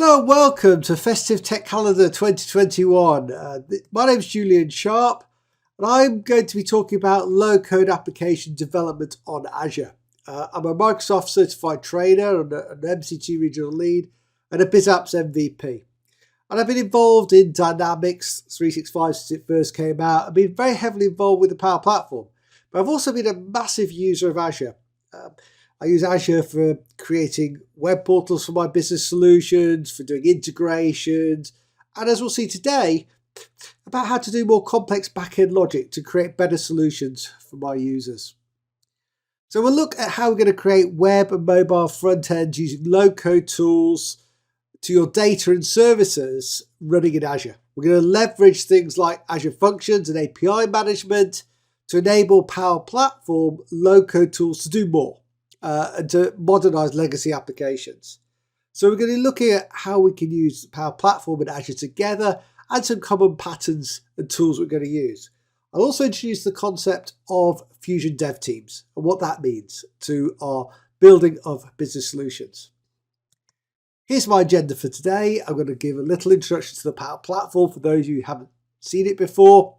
Hello and welcome to Festive Tech Calendar 2021. My name is Julian Sharp and I'm going to be talking about low-code application development on Azure. I'm a Microsoft certified trainer and an MCT regional lead and a BizApps MVP. And I've been involved in Dynamics 365 since it first came out. I've been very heavily involved with the Power Platform, but I've also been a massive user of Azure. I use Azure for creating web portals for my business solutions, for doing integrations, and as we'll see today, about how to do more complex back-end logic to create better solutions for my users. So we'll look at how we're going to create web and mobile front ends using low-code tools to your data and services running in Azure. We're going to leverage things like Azure Functions and API management to enable Power Platform low-code tools to do more. And to modernize legacy applications. So we're going to be looking at how we can use the Power Platform and Azure together and some common patterns and tools we're going to use. I'll also introduce the concept of Fusion Dev Teams and what that means to our building of business solutions. Here's my agenda for today. I'm going to give a little introduction to the Power Platform for those of you who haven't seen it before.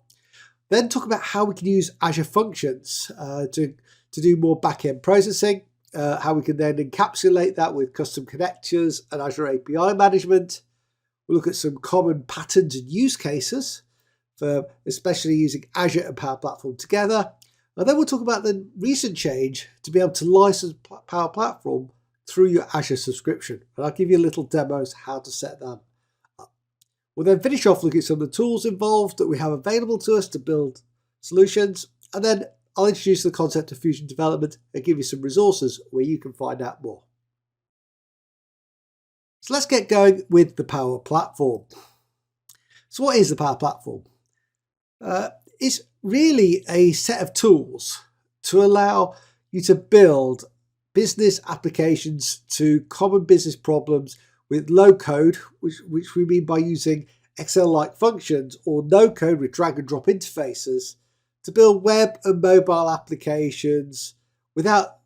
Then talk about how we can use Azure Functions to do more back-end processing. How we can then encapsulate that with custom connectors and Azure API management. We'll look at some common patterns and use cases for especially using Azure and Power Platform together. And then we'll talk about the recent change to be able to license Power Platform through your Azure subscription. And I'll give you a little demos how to set that up. We'll then finish off looking at some of the tools involved that we have available to us to build solutions. And then I'll introduce the concept of Fusion development and give you some resources where you can find out more. So let's get going with the Power Platform. So what is the Power Platform? It's really a set of tools to allow you to build business applications to common business problems with low code, which we mean by using Excel-like functions, or no code with drag and drop interfaces, to build web and mobile applications without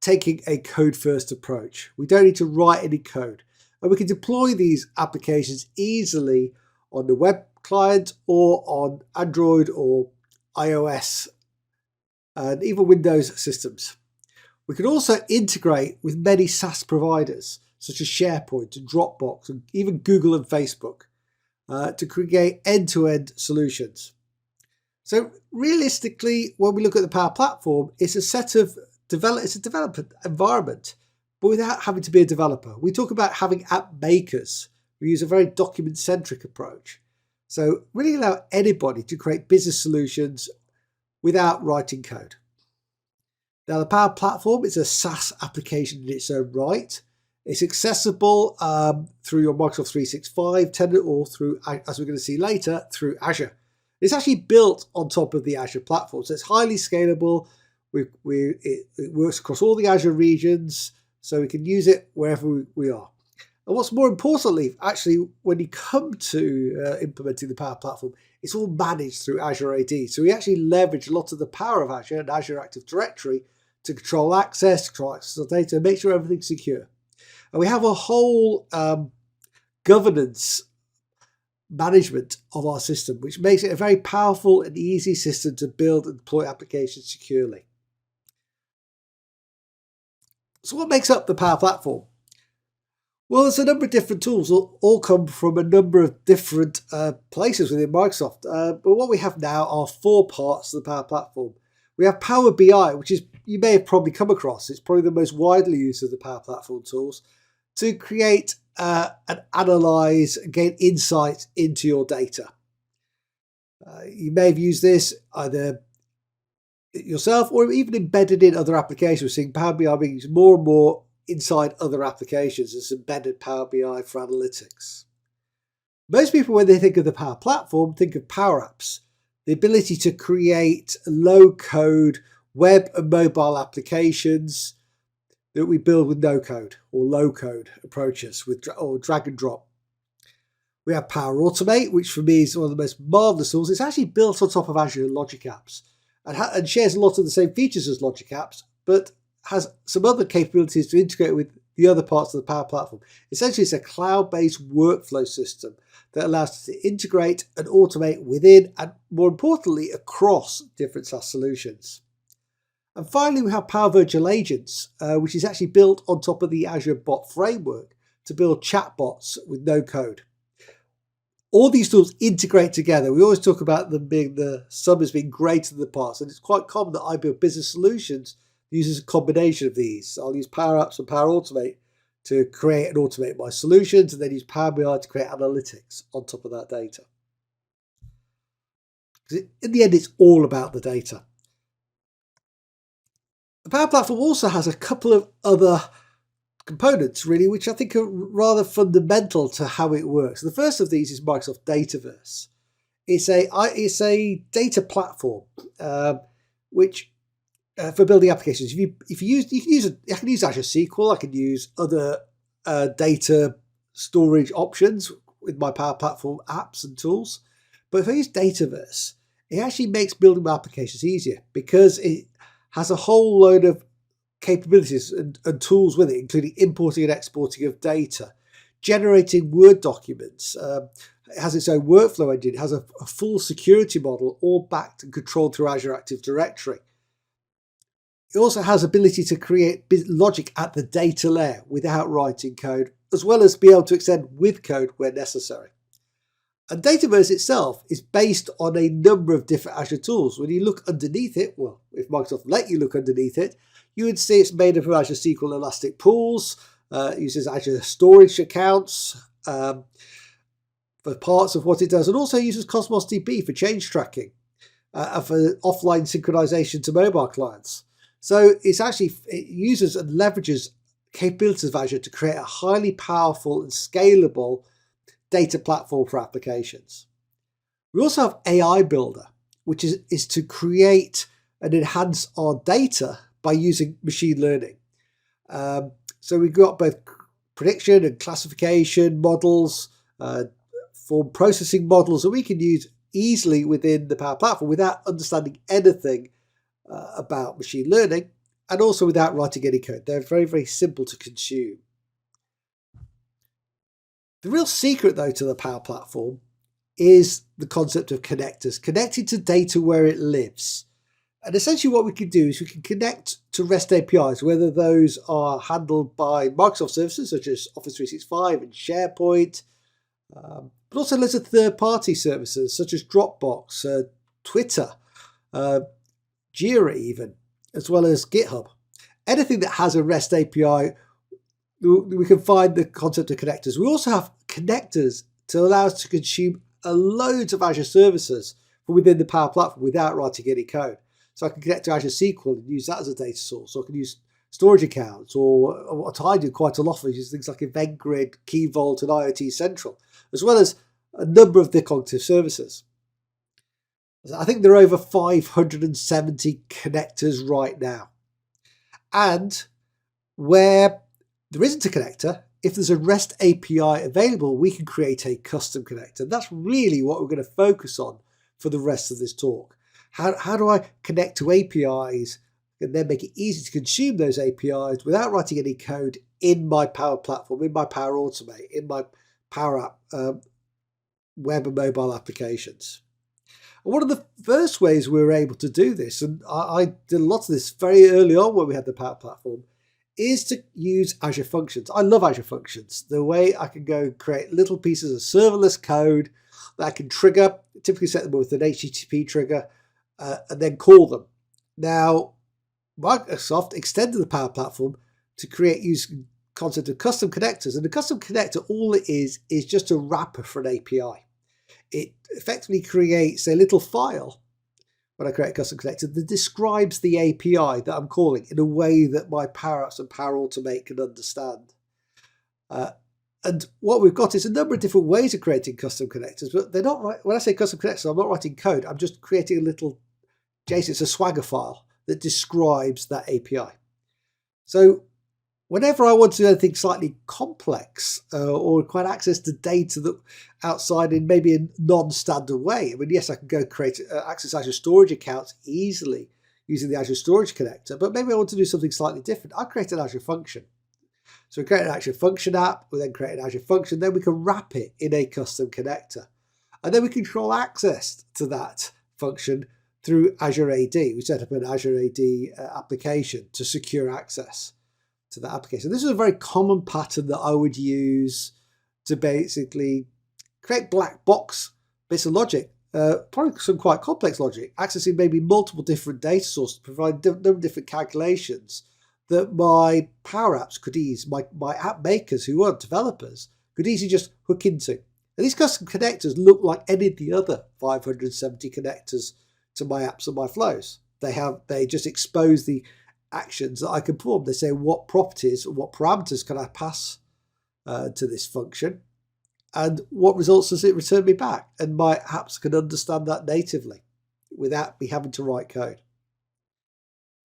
taking a code-first approach. We don't need to write any code. And we can deploy these applications easily on the web client or on Android or iOS and even Windows systems. We can also integrate with many SaaS providers such as SharePoint and Dropbox and even Google and Facebook to create end-to-end solutions. So realistically, when we look at the Power Platform, it's a development environment, but without having to be a developer. We talk about having app makers. We use a very document-centric approach. So really allow anybody to create business solutions without writing code. Now the Power Platform is a SaaS application in its own right. It's accessible through your Microsoft 365 tenant or through, as we're going to see later, through Azure. It's actually built on top of the Azure platform, so it's highly scalable. It works across all the Azure regions, so we can use it wherever we are. And what's more importantly, actually, when you come to implementing the Power Platform, it's all managed through Azure AD. So we actually leverage a lot of the power of Azure and Azure Active Directory to control access of data, make sure everything's secure. And we have a whole governance management of our system, which makes it a very powerful and easy system to build and deploy applications securely. So what makes up the Power Platform? Well, there's a number of different tools, all come from a number of different places within Microsoft. But what we have now are 4 parts of the Power Platform. We have Power BI, which is you may have probably come across. It's probably the most widely used of the Power Platform tools to create and analyze and gain insight into your data. You may have used this either yourself or even embedded in other applications. We're seeing Power BI being used more and more inside other applications as embedded Power BI for analytics. Most people, when they think of the Power Platform, think of Power Apps, the ability to create low-code web and mobile applications that we build with no code or low code approaches or drag and drop. We have Power Automate, which for me is one of the most marvelous tools. It's actually built on top of Azure Logic Apps and shares a lot of the same features as Logic Apps, but has some other capabilities to integrate with the other parts of the Power Platform. Essentially, it's a cloud-based workflow system that allows us to integrate and automate within and, more importantly, across different SaaS solutions. And finally, we have Power Virtual Agents, which is actually built on top of the Azure Bot Framework to build chatbots with no code. All these tools integrate together. We always talk about them being the sum as being greater than the parts, and it's quite common that I build business solutions that uses a combination of these. I'll use Power Apps and Power Automate to create and automate my solutions, and then use Power BI to create analytics on top of that data. In the end, it's all about the data. The Power Platform also has a couple of other components, really, which I think are rather fundamental to how it works. The first of these is Microsoft Dataverse. It's a data platform which for building applications. If you use, I can use Azure SQL. I can use other data storage options with my Power Platform apps and tools. But if I use Dataverse, it actually makes building my applications easier because it has a whole load of capabilities and tools with it, including importing and exporting of data, generating Word documents. It has its own workflow engine. It has a full security model, all backed and controlled through Azure Active Directory. It also has ability to create logic at the data layer without writing code, as well as be able to extend with code where necessary. And Dataverse itself is based on a number of different Azure tools. When you look underneath it, well, if Microsoft let you look underneath it, you would see it's made up of Azure SQL Elastic Pools, uses Azure Storage Accounts for parts of what it does, and also uses Cosmos DB for change tracking and for offline synchronization to mobile clients. So it uses and leverages capabilities of Azure to create a highly powerful and scalable data platform for applications. We also have AI Builder, which is to create and enhance our data by using machine learning. So we've got both prediction and classification models, form processing models that we can use easily within the Power Platform without understanding anything about machine learning, and also without writing any code. They're very, very simple to consume. The real secret, though, to the Power Platform is the concept of connectors, connected to data where it lives. And essentially what we can do is we can connect to REST APIs, whether those are handled by Microsoft services such as Office 365 and SharePoint, but also loads of third-party services such as Dropbox, Twitter, Jira even, as well as GitHub. Anything that has a REST API, we can find the concept of connectors. We also have connectors to allow us to consume loads of Azure services from within the Power Platform without writing any code. So I can connect to Azure SQL and use that as a data source. Or I can use storage accounts, or what I do quite a lot of is things like Event Grid, Key Vault, and IoT Central, as well as a number of the cognitive services. I think there are over 570 connectors right now. And where there isn't a connector, if there's a REST API available, we can create a custom connector. That's really what we're going to focus on for the rest of this talk. How do I connect to APIs and then make it easy to consume those APIs without writing any code in my Power Platform, in my Power Automate, in my Power App, web and mobile applications? And one of the first ways we were able to do this, and I did lots of this very early on when we had the Power Platform, is to use Azure Functions. I love Azure Functions. The way I can go create little pieces of serverless code that I can trigger, typically set them with an HTTP trigger, and then call them. Now, Microsoft extended the Power Platform to use concept of custom connectors. And the custom connector, all it is just a wrapper for an API. It effectively creates a little file when I create a custom connector that describes the API that I'm calling in a way that my Power Apps and Power Automate can understand. And what we've got is a number of different ways of creating custom connectors, but they're not right. When I say custom connectors, I'm not writing code. I'm just creating a little JSON. It's a Swagger file that describes that API. So whenever I want to do anything slightly complex or require access to data that outside in maybe a non-standard way, I mean, yes, I can go access Azure storage accounts easily using the Azure Storage Connector, but maybe I want to do something slightly different. I create an Azure function. So we create an Azure Function app, we then create an Azure Function, then we can wrap it in a custom connector. And then we control access to that function through Azure AD. We set up an Azure AD application to secure access to that application. This is a very common pattern that I would use to basically create black box bits of logic, probably some quite complex logic, accessing maybe multiple different data sources to provide different calculations that my Power Apps could my app makers who are developers could easily just hook into. And these custom connectors look like any of the other 570 connectors to my apps and my flows. They just expose the actions that I can perform. They say what properties or what parameters can I pass to this function, and what results does it return me back. And my apps can understand that natively without me having to write code.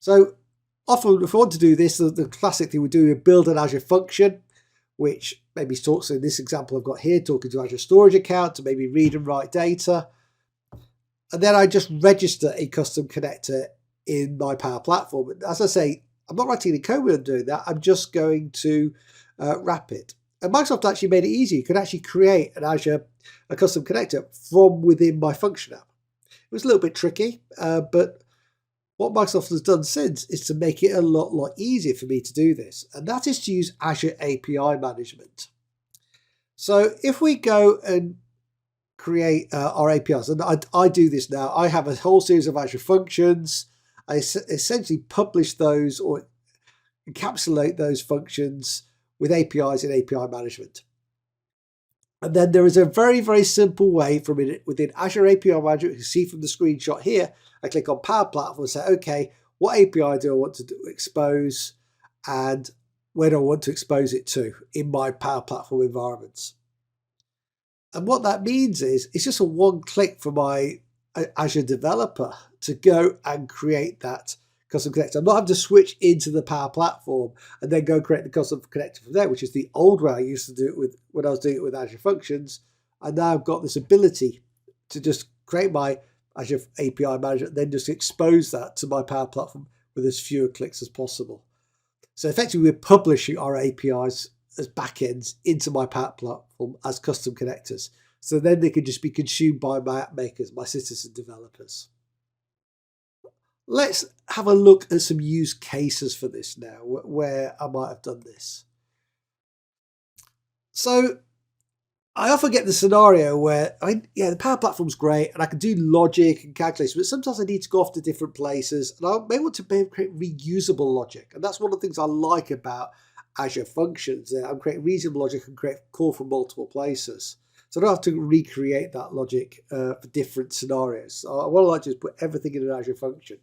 So often if I want to do this, the classic thing we do is build an Azure function, which maybe talks, in this example I've got here, talking to Azure Storage account to maybe read and write data. And then I just register a custom connector in my Power Platform. And as I say, I'm not writing any code when I'm doing that. I'm just going to wrap it. And Microsoft actually made it easy. You could actually create a custom connector from within my function app. It was a little bit tricky, but what Microsoft has done since is to make it a lot easier for me to do this. And that is to use Azure API management. So if we go and create our APIs, and I do this now, I have a whole series of Azure functions. I essentially publish those or encapsulate those functions with APIs in API management. And then there is a very simple way from within Azure API Management. You can see from the screenshot here, I click on Power Platform and say, okay, what API do I want to expose and where do I want to expose it to in my Power Platform environments? And what that means is it's just a one click for my Azure developer to go and create that custom connector. I'm not having to switch into the Power Platform and then go create the custom connector from there, which is the old way I used to do it with when I was doing it with Azure Functions. And now I've got this ability to just create my Azure API Manager and then just expose that to my Power Platform with as fewer clicks as possible. So effectively, we're publishing our APIs as backends into my Power Platform as custom connectors. So then they can just be consumed by my app makers, my citizen developers. Let's have a look at some use cases for this now, where I might have done this. So I often get the scenario where, the Power Platform's great and I can do logic and calculations, but sometimes I need to go off to different places and I may want to create reusable logic. And that's one of the things I like about Azure Functions. I'm creating reusable logic and call from multiple places. So I don't have to recreate that logic for different scenarios. So what I like to do is put everything in an Azure function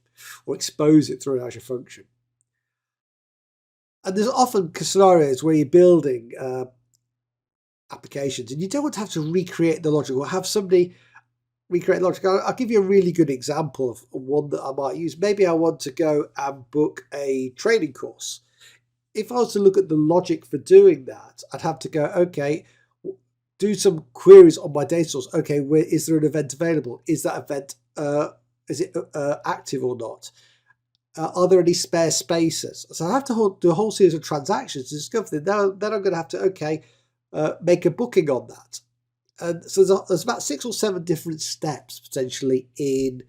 or expose it through an Azure function. And there's often scenarios where you're building applications and you don't want to have to recreate the logic or have somebody recreate logic. I'll give you a really good example of one that I might use. Maybe I want to go and book a training course. If I was to look at the logic for doing that, I'd have to go, okay, do some queries on my data source. Okay, is there an event available? Is that event, is it active or not? Are there any spare spaces? So I have to do a whole series of transactions to discover that. Then I'm going to have to, make a booking on that. And so there's about 6 or 7 different steps potentially in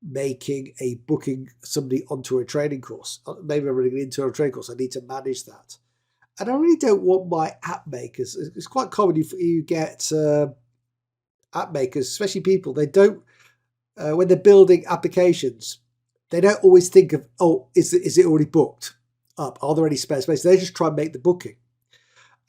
making a booking somebody onto a training course. Maybe I'm running an internal training course. I need to manage that. And I really don't want my app makers. It's quite common you get app makers, especially people, they don't, when they're building applications, they don't always think of, is it already booked up? Are there any spare spaces? They just try and make the booking.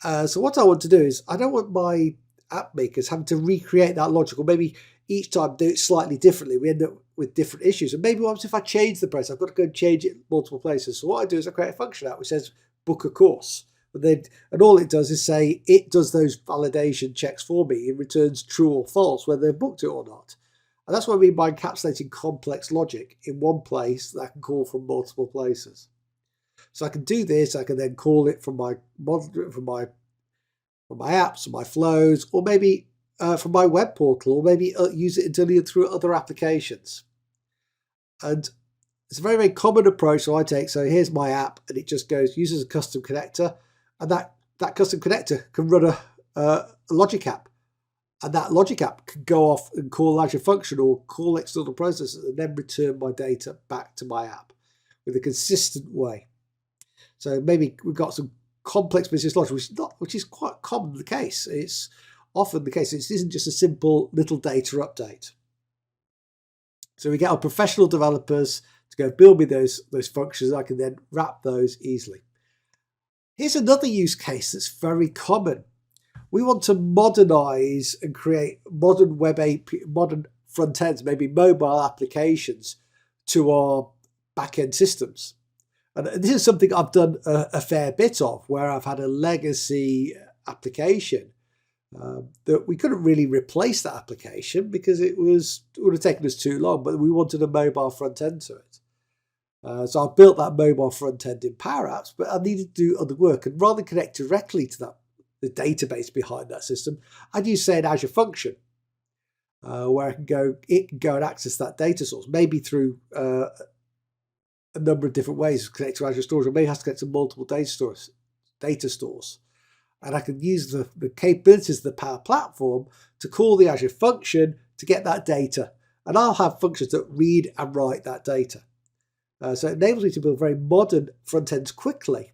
So what I want to do is I don't want my app makers having to recreate that logic, or maybe each time do it slightly differently. We end up with different issues. And maybe what if I change the price? I've got to go and change it in multiple places. So what I do is I create a function out which says book a course. And all it does is say it does those validation checks for me. It returns true or false, whether they've booked it or not. And that's what I mean by encapsulating complex logic in one place that I can call from multiple places. So I can do this. I can then call it from my apps, from my flows, or maybe from my web portal, or maybe use it internally through other applications. And it's a very common approach that I take. So here's my app, and it just uses a custom connector. And that custom connector can run a logic app. And that logic app can go off and call Azure function or call external processes and then return my data back to my app with a consistent way. So maybe we've got some complex business logic, which is quite common the case. It's often the case. It isn't just a simple little data update. So we get our professional developers to go build me those functions. I can then wrap those easily. Here's another use case that's very common. We want to modernize and create modern modern front ends, maybe mobile applications to our back-end systems. And this is something I've done a fair bit of, where I've had a legacy application that we couldn't really replace that application because it would have taken us too long, but we wanted a mobile front end to it. So I built that mobile front end in Power Apps, but I needed to do other work. And rather than connect directly to the database behind that system, I'd use, say, an Azure function where it can go and access that data source, maybe through a number of different ways to connect to Azure storage, or maybe it has to connect to multiple data stores. And I can use the capabilities of the Power Platform to call the Azure function to get that data. And I'll have functions that read and write that data. So it enables me to build very modern front ends quickly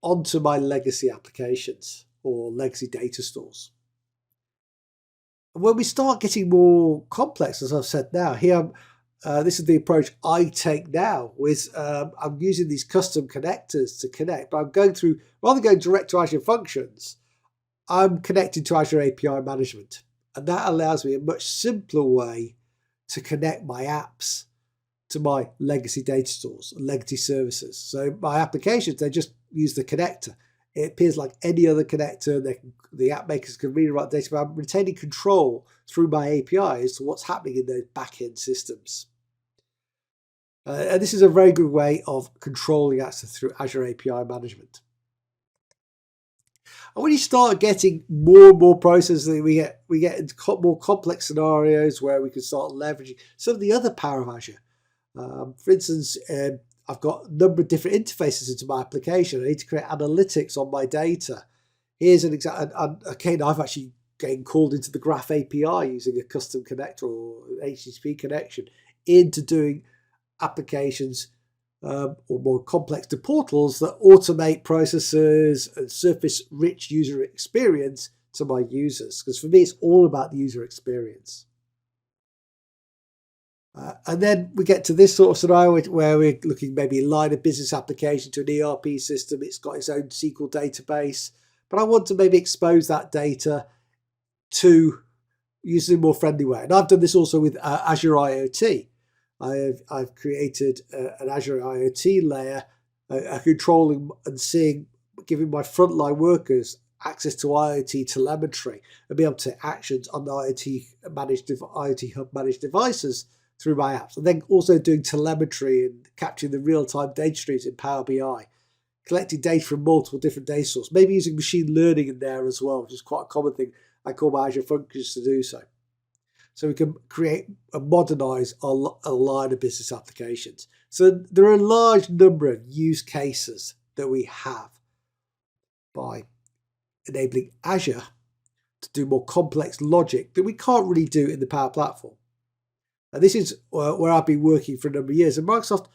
onto my legacy applications or legacy data stores. And when we start getting more complex, as I've said now, here this is the approach I take now. I'm using these custom connectors to connect, but I'm going through, rather than going direct to Azure Functions, I'm connecting to Azure API Management. And that allows me a much simpler way to connect my apps to my legacy data stores, legacy services. So my applications, they just use the connector. It appears like any other connector. The app makers can read and write data, but I'm retaining control through my API as to what's happening in those back-end systems. And this is a very good way of controlling access through Azure API Management. And when you start getting more and more processes, we get into more complex scenarios where we can start leveraging some of the other power of Azure. For instance, I've got a number of different interfaces into my application. I need to create analytics on my data. Here's an example. Okay, now I've actually getting called into the Graph API using a custom connector or an HTTP connection into doing applications or more complex to portals that automate processes and surface rich user experience to my users. Because for me, it's all about the user experience. And then we get to this sort of scenario where we're looking maybe a line of business application to an ERP system. It's got its own SQL database, but I want to maybe expose that data to using a more friendly way. And I've done this also with Azure IoT. I've created an Azure IoT layer, controlling and giving my frontline workers access to IoT telemetry and be able to take actions on the IoT Hub managed devices through my apps, and then also doing telemetry and capturing the real-time data streams in Power BI, collecting data from multiple different data sources, maybe using machine learning in there as well, which is quite a common thing. I call my Azure functions to do so. So we can create and modernize a line of business applications. So there are a large number of use cases that we have by enabling Azure to do more complex logic that we can't really do in the Power Platform. And this is where I've been working for a number of years. And Microsoft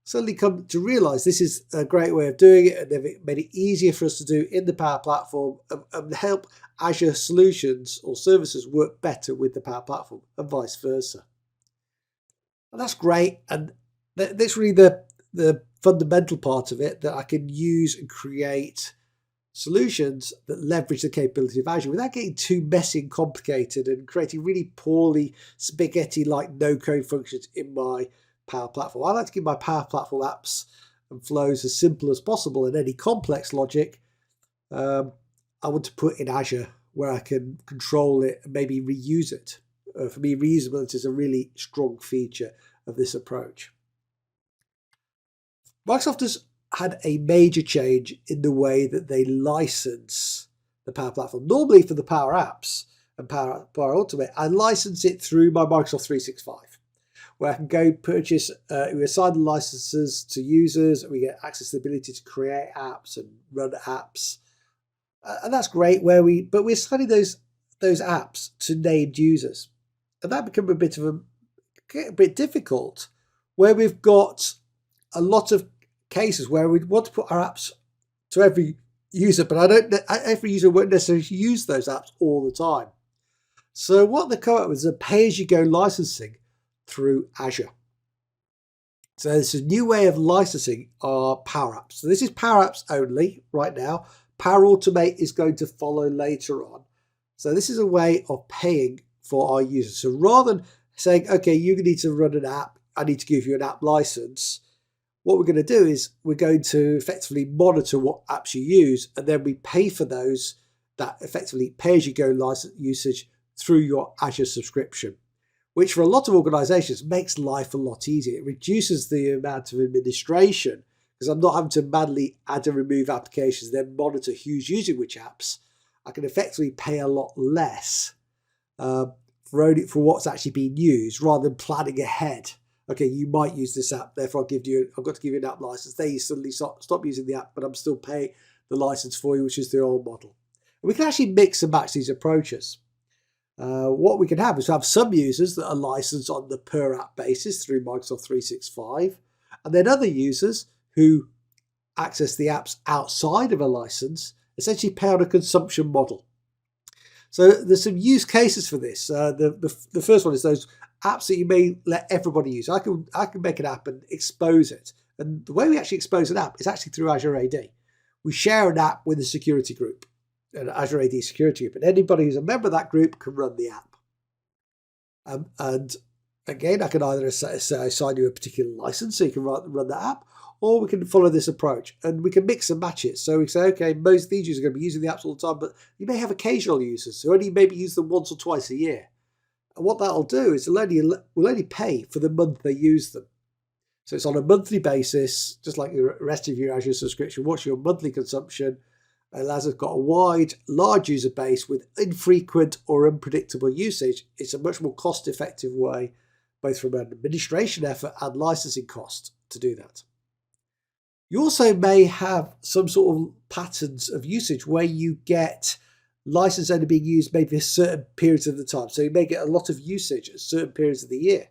suddenly come to realize this is a great way of doing it, and they've made it easier for us to do in the Power Platform and help Azure solutions or services work better with the Power Platform and vice versa. And that's great. And that's really the fundamental part of it, that I can use and create solutions that leverage the capability of Azure without getting too messy and complicated and creating really poorly spaghetti-like no-code functions in my Power Platform. I like to keep my Power Platform apps and flows as simple as possible, and any complex logic I want to put in Azure where I can control it and maybe reuse it. For me, reusability is a really strong feature of this approach. Microsoft has had a major change in the way that they license the Power Platform. Normally for the Power Apps and Power Automate, I license it through my Microsoft 365. where I can go purchase, we assign the licenses to users, and we get access to the ability to create apps and run apps. And that's great, but we're assigning those apps to named users. And that become a bit difficult, where we've got a lot of cases where we want to put our apps to every user, but every user won't necessarily use those apps all the time. So what they come up with is a pay-as-you-go licensing through Azure. So this is a new way of licensing our Power Apps. So this is Power Apps only right now. Power Automate is going to follow later on. So this is a way of paying for our users. So rather than saying, okay, you need to run an app, I need to give you an app license, what we're going to do is we're going to effectively monitor what apps you use, and then we pay for those, that effectively pay-as-you-go license usage through your Azure subscription, which for a lot of organizations makes life a lot easier. It reduces the amount of administration, because I'm not having to manually add and remove applications, then monitor who's using which apps. I can effectively pay a lot less for what's actually being used, rather than planning ahead. Okay, you might use this app, therefore I've got to give you an app license. Then you suddenly stop using the app, but I'm still paying the license for you, which is the old model. And we can actually mix and match these approaches. What we can have is have some users that are licensed on the per app basis through Microsoft 365, and then other users who access the apps outside of a license essentially pay on a consumption model. So there's some use cases for this. The first one is those apps that you may let everybody use. I can make an app and expose it. And the way we actually expose an app is actually through Azure AD. We share an app with a security group, an Azure AD security group, and anybody who's a member of that group can run the app. And again, I can either assign you a particular license so you can run that app, or we can follow this approach and we can mix and match it. So we say, okay, most of these users are going to be using the apps all the time, but you may have occasional users who only maybe use them once or twice a year. And what that'll do is we'll only pay for the month they use them. So it's on a monthly basis, just like the rest of your Azure subscription. What's your monthly consumption? And as it's got a large user base with infrequent or unpredictable usage, it's a much more cost-effective way, both from an administration effort and licensing cost, to do that. You also may have some sort of patterns of usage where you get license only being used maybe a certain periods of the time. So you may get a lot of usage at certain periods of the year.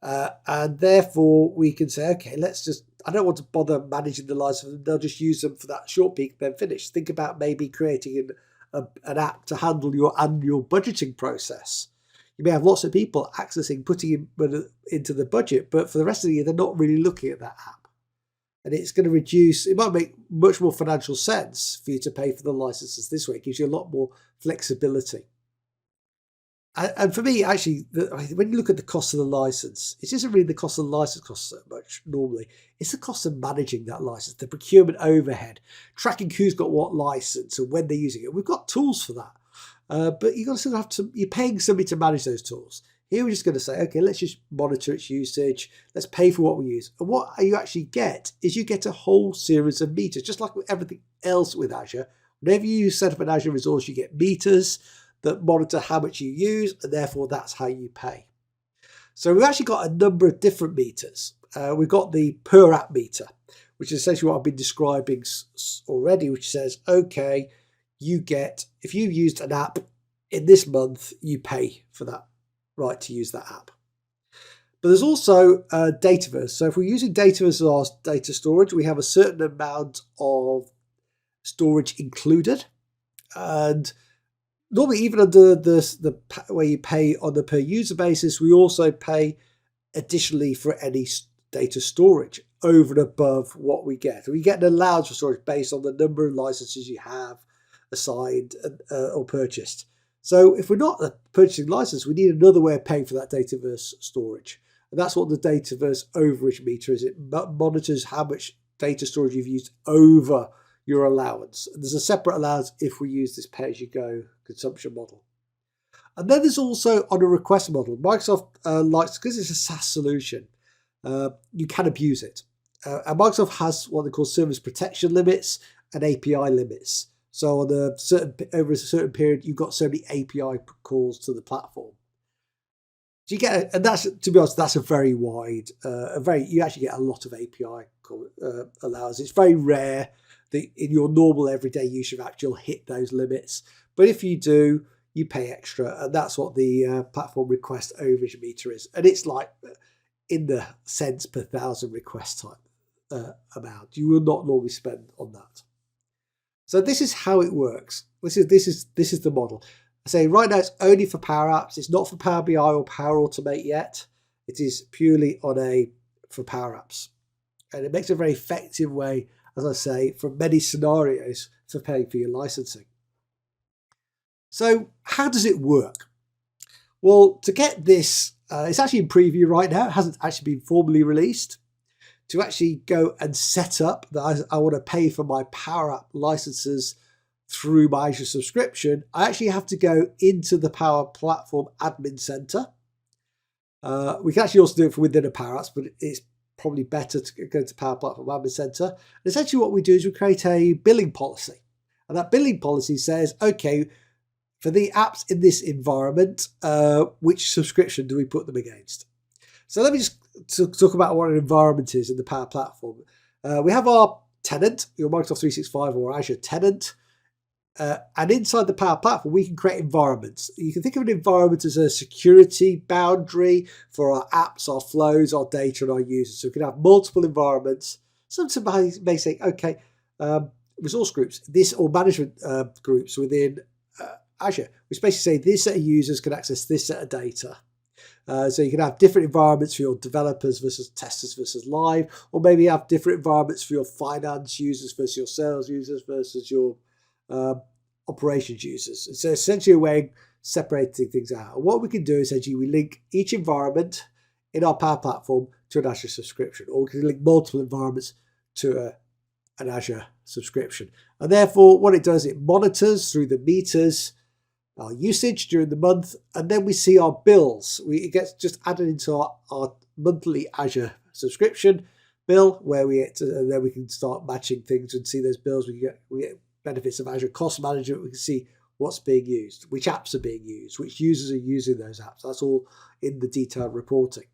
And therefore we can say, okay, I don't want to bother managing the license. They'll just use them for that short peak, then finish. Think about maybe creating an app to handle your annual budgeting process. You may have lots of people putting into the budget, but for the rest of the year, they're not really looking at that app. And it's going to it might make much more financial sense for you to pay for the licenses this way. It gives you a lot more flexibility. And for me, actually, when you look at the cost of the license, it isn't really the cost of the license cost so much normally. It's the cost of managing that license, the procurement overhead, tracking who's got what license and when they're using it. We've got tools for that. But you're paying somebody to manage those tools. Here we're just going to say, okay, let's just monitor its usage. Let's pay for what we use. And what you actually get is you get a whole series of meters, just like with everything else with Azure. Whenever you set up an Azure resource, you get meters that monitor how much you use, and therefore that's how you pay. So we've actually got a number of different meters. We've got the per app meter, which is essentially what I've been describing already, which says, okay, if you used an app in this month, you pay for that right to use that app. But there's also Dataverse. So if we're using Dataverse as our data storage, we have a certain amount of storage included. And normally, even under the where you pay on the per user basis, we also pay additionally for any data storage over and above what we get. We get an allowance for storage based on the number of licenses you have assigned or purchased. So if we're not purchasing license, we need another way of paying for that Dataverse storage. And that's what the Dataverse overage meter is. It monitors how much data storage you've used over your allowance. And there's a separate allowance if we use this pay-as-you-go consumption model. And then there's also on a request model. Microsoft likes, because it's a SaaS solution, you can abuse it. And Microsoft has what they call service protection limits and API limits. So over a certain period, you've got so many API calls to the platform. So you get, and that's, to be honest, that's a very wide, you actually get a lot of API allows. It's very rare that in your normal everyday use of Act you'll hit those limits, but if you do, you pay extra, and that's what the platform request overage meter is, and it's like in the cents per thousand request type amount. You will not normally spend on that. So this is how it works. This is the model. I say right now it's only for Power Apps. It's not for Power BI or Power Automate yet. It is purely for Power Apps. And it makes a very effective way, as I say, for many scenarios for paying for your licensing. So how does it work? Well, to get this, it's actually in preview right now. It hasn't actually been formally released. To actually go and set up that I want to pay for my Power App licenses through my Azure subscription, I actually have to go into the Power Platform Admin Center. We can actually also do it from within a Power Apps, but it's probably better to go to Power Platform Admin Center. And essentially what we do is we create a billing policy. And that billing policy says, okay, for the apps in this environment, which subscription do we put them against? So let me just talk about what an environment is in the Power Platform. We have our tenant, your Microsoft 365 or Azure tenant. And inside the Power Platform, we can create environments. You can think of an environment as a security boundary for our apps, our flows, our data, and our users. So we can have multiple environments. Sometimes may say, okay, resource groups, or management groups within Azure, which basically say this set of users can access this set of data. So you can have different environments for your developers versus testers versus live, or maybe have different environments for your finance users versus your sales users versus your operations users. So essentially a way of separating things out. And what we can do is essentially we link each environment in our Power Platform to an Azure subscription, or we can link multiple environments to an Azure subscription. And therefore what it does, it monitors through the meters our usage during the month, and then we see our bills. It gets just added into our monthly Azure subscription bill, and then we can start matching things and see those bills. We get benefits of Azure Cost Management. We can see what's being used, which apps are being used, which users are using those apps. That's all in the detailed reporting.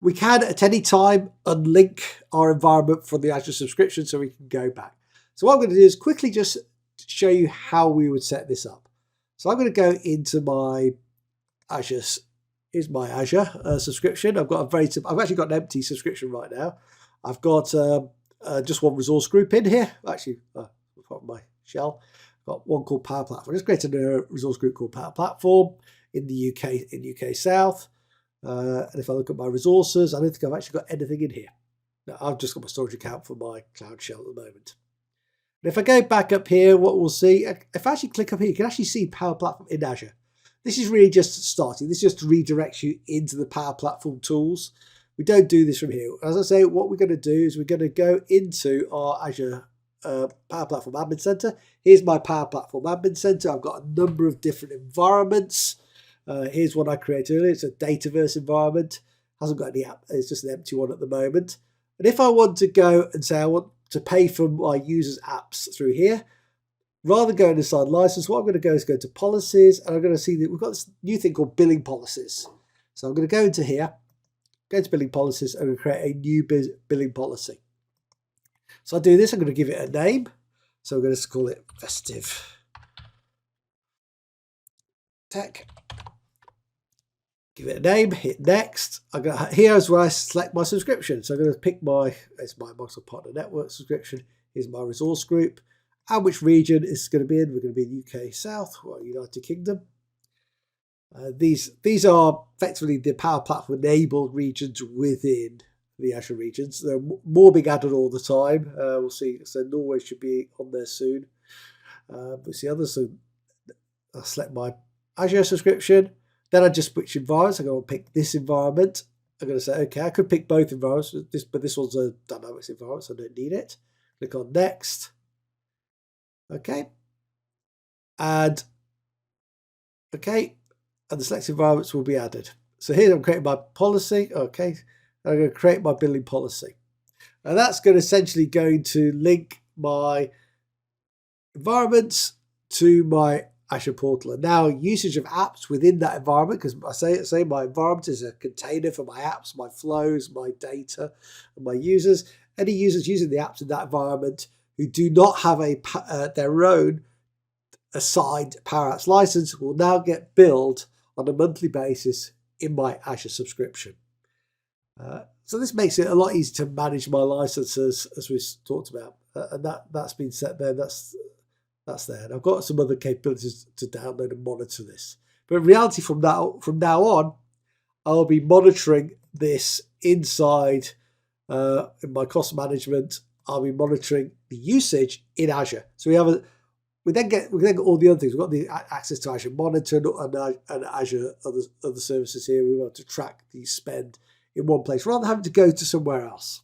We can at any time unlink our environment from the Azure subscription so we can go back. So what I'm going to do is quickly just show you how we would set this up. So I'm going to go into my Azure. Here's my Azure subscription. I've actually got an empty subscription right now. I've got just one resource group in here. Actually, from my shell, I've got one called Power Platform. I just created a resource group called Power Platform in the UK South. And if I look at my resources, I don't think I've actually got anything in here. No, I've just got my storage account for my Cloud Shell at the moment. And if I go back up here, what we'll see, if I actually click up here, you can actually see Power Platform in Azure. This is really just starting. This just redirects you into the Power Platform tools. We don't do this from here. As I say, what we're going to do is we're going to go into our Azure Power Platform Admin Center. Here's my Power Platform Admin Center. I've got a number of different environments. Here's one I created earlier. It's a Dataverse environment. Hasn't got any app. It's just an empty one at the moment. And if I want to go and say I want to pay for my users' apps through here, rather than going inside license, what I'm going to go is go to policies, and I'm going to see that we've got this new thing called billing policies. So I'm going to go into here, go to billing policies, and I'm going to create a new billing policy. So I do this, I'm going to give it a name. So I'm going to call it Festive Tech. Give it a name, hit next. Here's where I select my subscription. So I'm going to pick it's my Microsoft Partner Network subscription. Here's my resource group. And which region is going to be in. We're going to be in UK South or United Kingdom. These are effectively the Power Platform enabled regions within the Azure regions. There are more being added all the time. We'll see. So Norway should be on there soon. We'll see others. So I'll select my Azure subscription. Then I just switch environments. I'm going to pick this environment. I'm going to say, okay, I could pick both environments, but this one's a Dynamics environment, so I don't need it. Click on Next. Okay. And the selected environments will be added. So here I'm creating my policy. Okay. I'm going to create my billing policy. And that's going to essentially link my environments to my Azure portal. And now usage of apps within that environment, because I say my environment is a container for my apps, my flows, my data, and my users. Any users using the apps in that environment who do not have their own assigned Power Apps license will now get billed on a monthly basis in my Azure subscription. So this makes it a lot easier to manage my licenses, as we've talked about, and that's been set there. That's there. And I've got some other capabilities to download and monitor this. But in reality, from now on, I'll be monitoring this inside in my cost management. I'll be monitoring the usage in Azure. So we then get all the other things. We've got the access to Azure Monitor and Azure other services here. We want to track the spend in one place rather than having to go to somewhere else.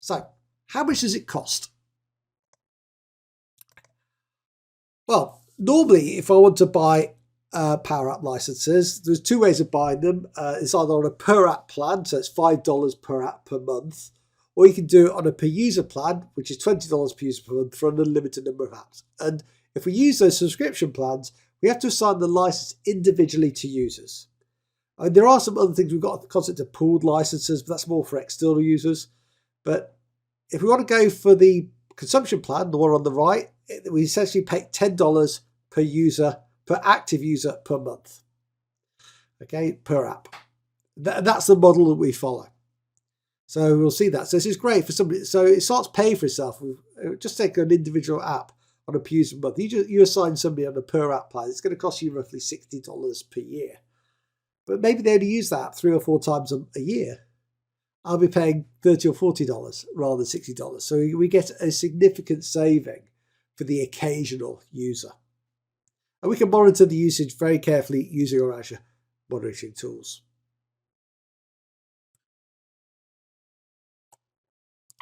So how much does it cost? Well, normally if I want to buy Power App licenses, there's two ways of buying them. It's either on a per app plan, so it's $5 per app per month, or you can do it on a per user plan, which is $20 per user per month for an unlimited number of apps. And if we use those subscription plans, we have to assign the license individually to users. And there are some other things. We've got the concept of pooled licenses, but that's more for external users. But if we want to go for the consumption plan, the one on the right, we essentially pay $10 per user, per active user per month. Okay, per app. That's the model that we follow. So we'll see that. So this is great for somebody. So it starts paying for itself. Just take an individual app on a per user month. You assign somebody on a per app plan. It's going to cost you roughly $60 per year. But maybe they only use that 3 or 4 times a year. I'll be paying $30 or $40 rather than $60. So we get a significant saving for the occasional user. And we can monitor the usage very carefully using our Azure monitoring tools.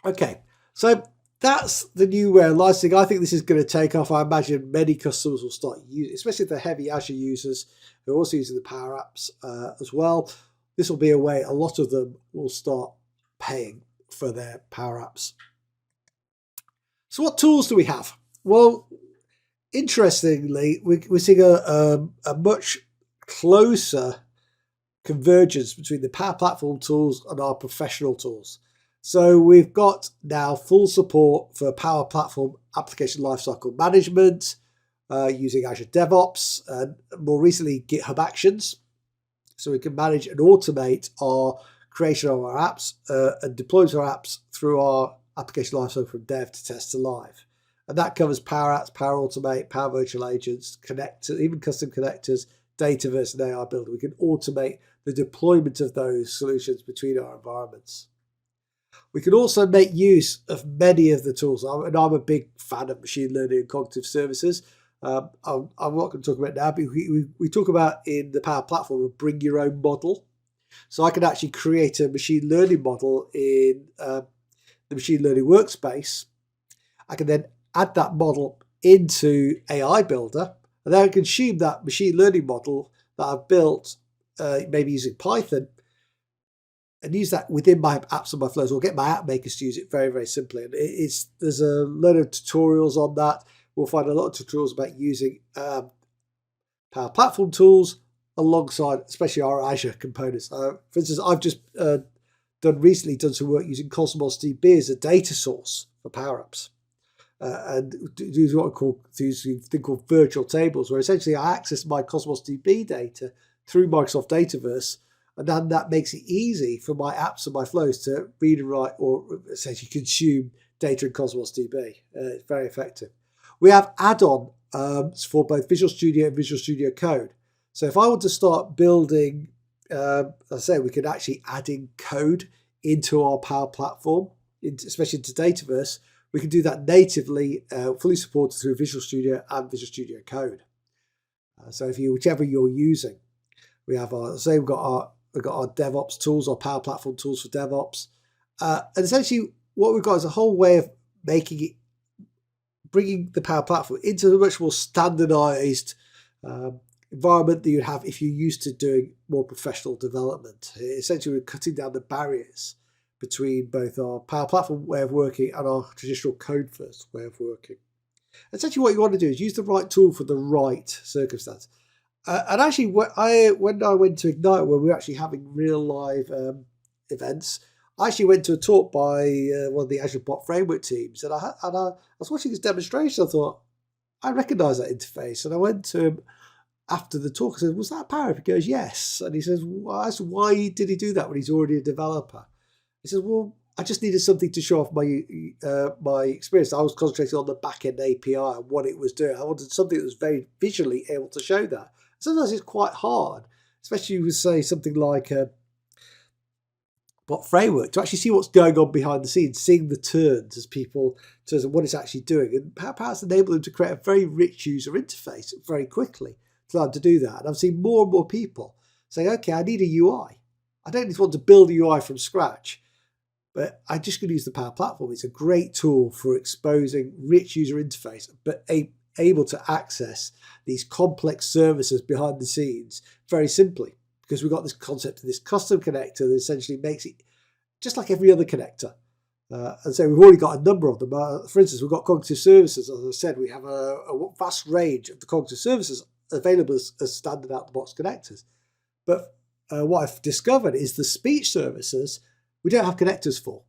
Okay, so that's the new way of licensing. I think this is going to take off. I imagine many customers will start using, especially the heavy Azure users who are also using the Power Apps as well. This will be a way a lot of them will start paying for their Power Apps. So what tools do we have? Well, interestingly, we're seeing a much closer convergence between the Power Platform tools and our professional tools. So we've got now full support for Power Platform application lifecycle management using Azure DevOps and more recently GitHub Actions. So we can manage and automate our creation of our apps and deploy our apps through our application lifecycle from dev to test to live. And that covers Power Apps, Power Automate, Power Virtual Agents, connectors, even custom connectors, Dataverse and AI Builder. We can automate the deployment of those solutions between our environments. We can also make use of many of the tools. And I'm a big fan of machine learning and cognitive services. I'm not going to talk about it now, but we talk about in the Power Platform a bring your own model. So I can actually create a machine learning model in the machine learning workspace. I can then add that model into AI Builder, and then I can consume that machine learning model that I've built, maybe using Python, and use that within my apps and my flows, or get my app makers to use it very, very simply. And there's a lot of tutorials on that. We'll find a lot of tutorials about using Power Platform tools alongside, especially our Azure components. For instance, I've just recently done some work using Cosmos DB as a data source for Power Apps. And use what I call thing called virtual tables, where essentially I access my Cosmos DB data through Microsoft Dataverse, and then that makes it easy for my apps and my flows to read and write or essentially consume data in Cosmos DB. It's very effective. We have add-ons for both Visual Studio and Visual Studio Code. So if I want to start building, as I say, we can actually add in code into our Power Platform, especially into Dataverse. We can do that natively, fully supported through Visual Studio and Visual Studio Code. So whichever you're using, we have we've got our DevOps tools, our Power Platform tools for DevOps, and essentially what we've got is a whole way of bringing the Power Platform into a much more standardized environment that you'd have if you're used to doing more professional development. Essentially, we're cutting down the barriers between both our Power Platform way of working and our traditional code-first way of working. Essentially what you want to do is use the right tool for the right circumstance. And actually, when I went to Ignite, where we were actually having real live events, I actually went to a talk by one of the Azure Bot Framework teams, and I was watching this demonstration. I thought, I recognise that interface, and I went to him after the talk. I said, "Was that Power Up?" He goes, "Yes," and he says, well, I asked, "Why did he do that when he's already a developer?" He says, "Well, I just needed something to show off my experience. I was concentrating on the back-end API and what it was doing. I wanted something that was very visually able to show that." Sometimes it's quite hard, especially with, say, something like a bot framework, to actually see what's going on behind the scenes, seeing the turns as people, in terms of what it's actually doing. And perhaps enable them to create a very rich user interface very quickly to allow them to do that. And I've seen more and more people say, okay, I need a UI. I don't just want to build a UI from scratch, but I'm just going to use the Power Platform. It's a great tool for exposing rich user interface, but able to access these complex services behind the scenes very simply, because we've got this concept of this custom connector that essentially makes it just like every other connector. And so we've already got a number of them. For instance, we've got cognitive services. As I said, we have a vast range of the cognitive services available as standard out-the-box connectors. But what I've discovered is the speech services we don't have connectors for.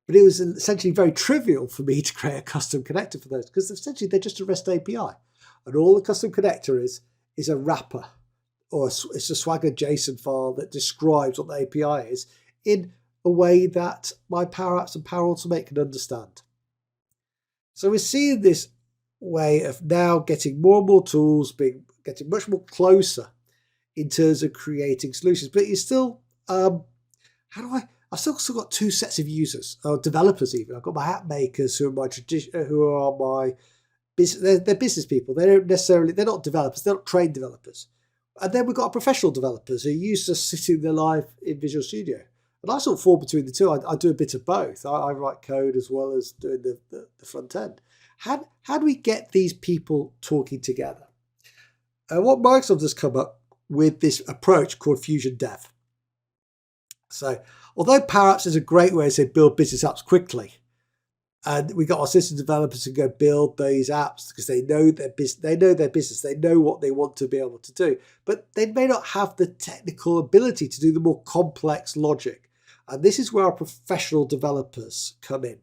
But it was essentially very trivial for me to create a custom connector for those, because essentially they're just a REST API. And all the custom connector is a wrapper, or it's a Swagger JSON file that describes what the API is in a way that my Power Apps and Power Automate can understand. So we're seeing this way of now getting more and more tools, getting much more closer in terms of creating solutions. But it's still, I've still got two sets of users, or developers even. I've got my app makers who are my business. They're business people. They're not developers. They're not trained developers. And then we've got our professional developers who are used to sitting their life in Visual Studio. And I sort of fall between the two. I do a bit of both. I write code as well as doing the front end. How do we get these people talking together? And what Microsoft has come up with this approach called Fusion Dev. So although Power Apps is a great way to build business apps quickly, and we got our system developers who go build these apps because they know their business, they know what they want to be able to do, but they may not have the technical ability to do the more complex logic. And this is where our professional developers come in.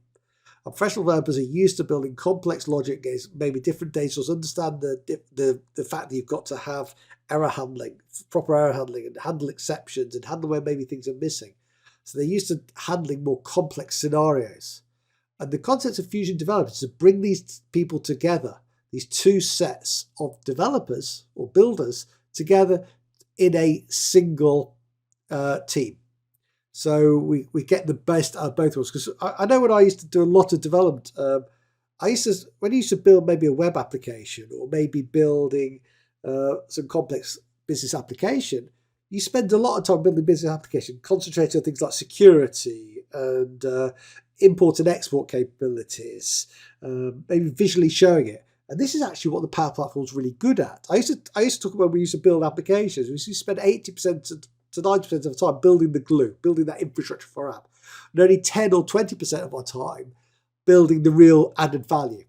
Our professional developers are used to building complex logic games, maybe different data sources, understand the fact that you've got to have error handling, proper error handling, and handle exceptions, and handle where maybe things are missing. So they're used to handling more complex scenarios. And the concept of Fusion developers is to bring these people together, these two sets of developers or builders together in a single team. So we get the best out of both worlds. Because I know when I used to do a lot of development, when I used to build maybe a web application or maybe building some complex business application, you spend a lot of time building business application, concentrating on things like security and import and export capabilities, maybe visually showing it. And this is actually what the Power Platform is really good at. I used to talk about when we used to build applications. We used to spend 80% to 90% of the time building the glue, building that infrastructure for our app. And only 10 or 20% of our time building the real added value.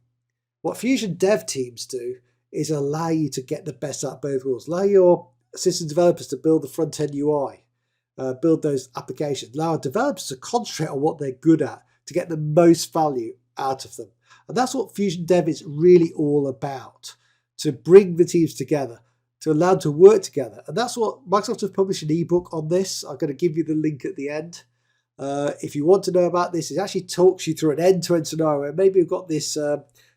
What Fusion dev teams do is allow you to get the best out of both worlds. Allow your system developers to build the front-end UI, build those applications. Allow our developers to concentrate on what they're good at to get the most value out of them. And that's what Fusion Dev is really all about, to bring the teams together, to allow them to work together. And that's what Microsoft have published an ebook on this. I'm going to give you the link at the end. If you want to know about this, it actually talks you through an end-to-end scenario. Maybe we've got this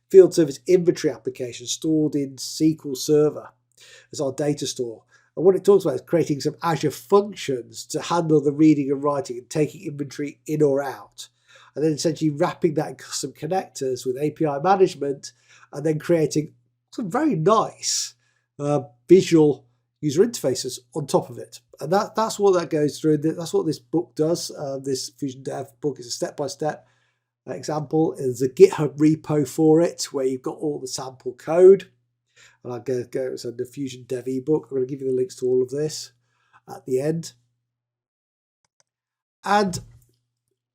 field service inventory application stored in SQL Server as our data store. And what it talks about is creating some Azure functions to handle the reading and writing and taking inventory in or out. And then essentially wrapping that in custom connectors with API management, and then creating some very nice visual user interfaces on top of it. And that's what that goes through. That's what this book does. This Fusion Dev book is a step-by-step example. There's a GitHub repo for it where you've got all the sample code. And I'll go to the Fusion Dev ebook. I'm going to give you the links to all of this at the end. And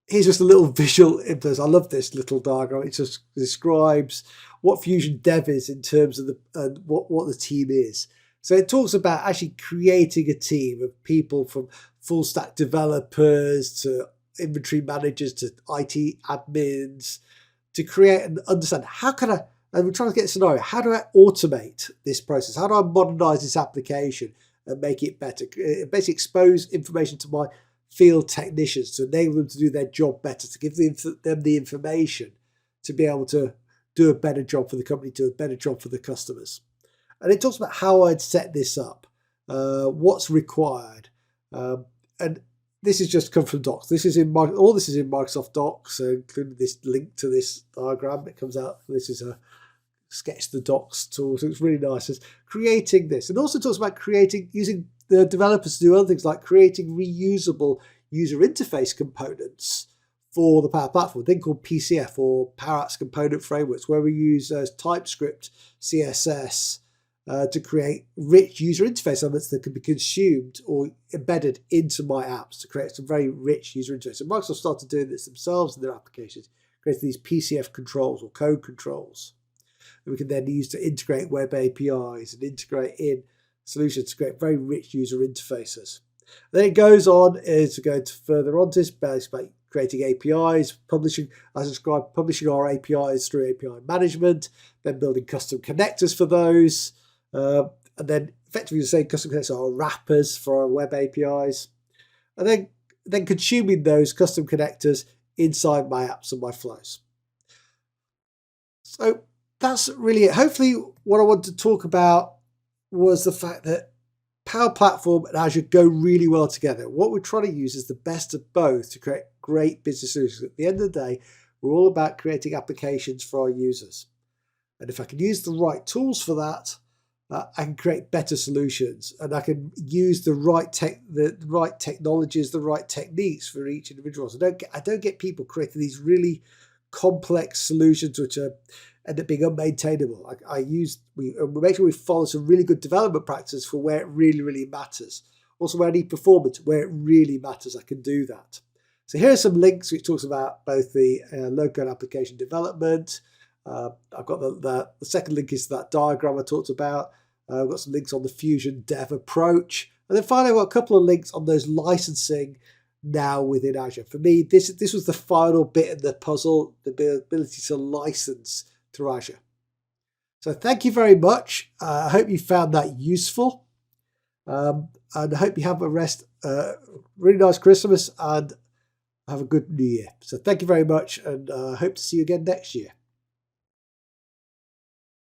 here's just a little visual influence. I love this little diagram. It just describes what Fusion Dev is in terms of what the team is. So it talks about actually creating a team of people from full stack developers to inventory managers to IT admins to create and understand how can I, and we're trying to get a scenario, how do I automate this process? How do I modernize this application and make it better? Basically expose information to my field technicians to enable them to do their job better, to give them the information to be able to do a better job for the company, do a better job for the customers. And it talks about how I'd set this up, what's required. And this is just come from Docs. This is all this is in Microsoft Docs, including this link to this diagram. It comes out. This is a Sketch the Docs tool, so it's really nice. It's creating this, and also talks about using the developers to do other things like creating reusable user interface components for the Power Platform, a thing called PCF or Power Apps Component Frameworks, where we use TypeScript, CSS to create rich user interface elements that can be consumed or embedded into my apps to create some very rich user interface. And Microsoft started doing this themselves in their applications, creating these PCF controls or code controls that we can then use to integrate web APIs and integrate in solutions to create very rich user interfaces. And then it goes on to go further on to this, basically creating APIs, publishing, as described, publishing our APIs through API management, then building custom connectors for those, and then effectively the same custom connectors are wrappers for our web APIs, and then consuming those custom connectors inside my apps and my flows. So that's really it. Hopefully what I want to talk about was the fact that Power Platform and Azure go really well together. What we're trying to use is the best of both to create great business solutions. At the end of the day, we're all about creating applications for our users. And if I can use the right tools for that, I can create better solutions, and I can use the right technologies, the right techniques for each individual. So I don't get people creating these really complex solutions which end up being unmaintainable. We make sure we follow some really good development practices for where it really, really matters. Also, where I need performance, where it really matters, I can do that. So here are some links which talks about both the low-code application development. I've got the second link is that diagram I talked about. I've got some links on the Fusion Dev approach. And then finally, I've got a couple of links on those licensing now within Azure. For me, this was the final bit of the puzzle, the ability to license through Azure. So thank you very much. I hope you found that useful. And I hope you have really nice Christmas and have a good New Year. So thank you very much, and I hope to see you again next year.